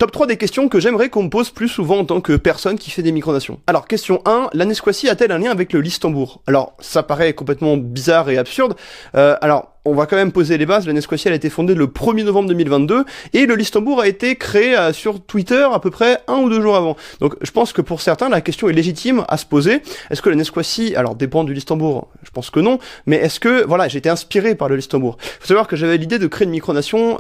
Top 3 des questions que j'aimerais qu'on me pose plus souvent en tant que personne qui fait des micronations. Alors, question 1, la Nesquaci a-t-elle un lien avec le Listembourg? Alors, ça paraît complètement bizarre et absurde. Alors, on va quand même poser les bases. La Nesquaci, elle a été fondée le 1er novembre 2022 et le Listembourg a été créé sur Twitter à peu près 1 ou 2 jours avant. Donc je pense que pour certains, la question est légitime à se poser. Est-ce que la Nesquaci, alors dépend du Listembourg, je pense que non, mais est-ce que, voilà, j'ai été inspiré par le Listembourg. Faut savoir que j'avais l'idée de créer une micronation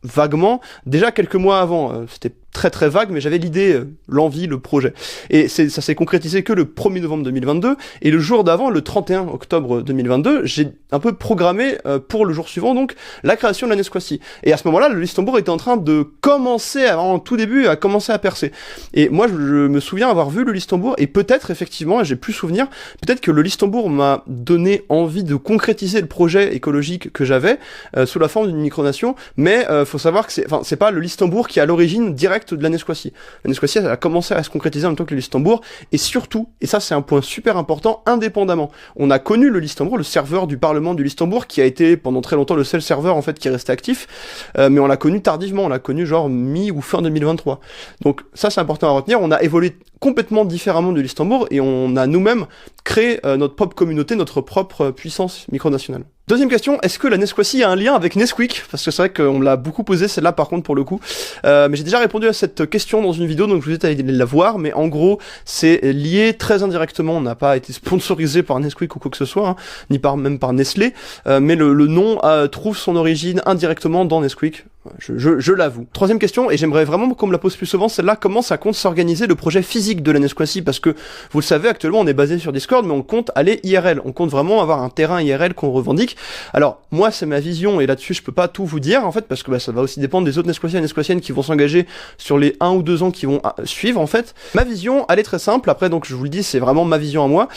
vaguement, déjà quelques mois avant. C'était très vague, mais j'avais l'idée, l'envie, le projet. Et ça s'est concrétisé que le 1er novembre 2022, et le jour d'avant, le 31 octobre 2022, j'ai un peu programmé pour le jour suivant, donc, la création de la Nesquaci. Et à ce moment-là, le Listembourg était en train de commencer, en tout début, à commencer à percer. Et moi, je me souviens avoir vu le Listembourg, et peut-être, effectivement, et j'ai plus souvenir, peut-être que le Listembourg m'a donné envie de concrétiser le projet écologique que j'avais, sous la forme d'une micronation, mais faut savoir que c'est pas le Listembourg qui est à l'origine directe de la Nesquaci. La Nesquaci, elle a commencé à se concrétiser en même temps que le Listembourg, et surtout, et ça c'est un point super important, indépendamment. On a connu le Listembourg, le serveur du Parlement du Listembourg, qui a été pendant très longtemps le seul serveur en fait qui est resté actif, mais on l'a connu tardivement, on l'a connu genre mi ou fin 2023. Donc ça c'est important à retenir, on a évolué complètement différemment du Listembourg, et on a nous-mêmes créé notre propre communauté, notre propre puissance micronationale. Deuxième question, est-ce que la Nesquaci a un lien avec Nesquik? Parce que c'est vrai qu'on me l'a beaucoup posé, celle-là par contre pour le coup. Mais j'ai déjà répondu à cette question dans une vidéo, donc je vous invite à aller la voir, mais en gros, c'est lié très indirectement. On n'a pas été sponsorisé par Nesquik ou quoi que ce soit, hein, ni même par Nestlé, mais le nom trouve son origine indirectement dans Nesquik. Je l'avoue. Troisième question, et j'aimerais vraiment qu'on me la pose plus souvent, celle-là, comment ça compte s'organiser le projet physique de la Nesquaci? Parce que, vous le savez, actuellement on est basé sur Discord, mais on compte aller IRL, on compte vraiment avoir un terrain IRL qu'on revendique. Alors, moi c'est ma vision, et là-dessus je peux pas tout vous dire, en fait, parce que ça va aussi dépendre des autres Nesquaciens et Nesquaciennes qui vont s'engager sur les 1 ou 2 ans qui vont suivre, en fait. Ma vision, elle est très simple, après donc je vous le dis, c'est vraiment ma vision à moi,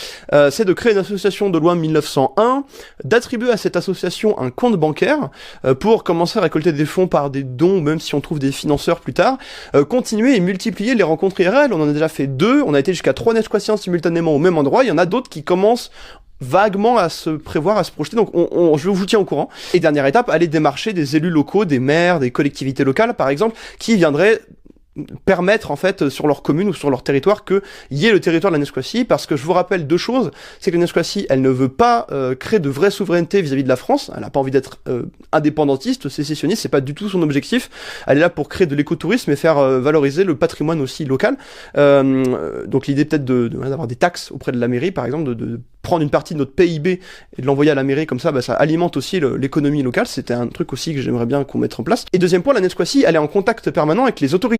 c'est de créer une association de loi 1901, d'attribuer à cette association un compte bancaire, pour commencer à récolter des fonds par des dons, même si on trouve des financeurs plus tard, continuer et multiplier les rencontres IRL. On en a déjà fait 2, on a été jusqu'à 3 Nesquaciens simultanément au même endroit, il y en a d'autres qui commencent vaguement à se prévoir, à se projeter, donc je vous tiens au courant. Et dernière étape, aller démarcher des élus locaux, des maires, des collectivités locales par exemple, qui viendraient permettre en fait sur leur commune ou sur leur territoire qu'il y ait le territoire de la Nesquaci, parce que je vous rappelle 2 choses, c'est que la Nesquaci, elle ne veut pas créer de vraie souveraineté vis-à-vis de la France, elle n'a pas envie d'être indépendantiste, sécessionniste, c'est pas du tout son objectif, elle est là pour créer de l'écotourisme et faire valoriser le patrimoine aussi local, donc l'idée peut-être d'avoir des taxes auprès de la mairie par exemple, de prendre une partie de notre PIB et de l'envoyer à la mairie, comme ça ça alimente aussi l'économie locale, c'était un truc aussi que j'aimerais bien qu'on mette en place. Et deuxième point, la Nesquaci, elle est en contact permanent avec les autorités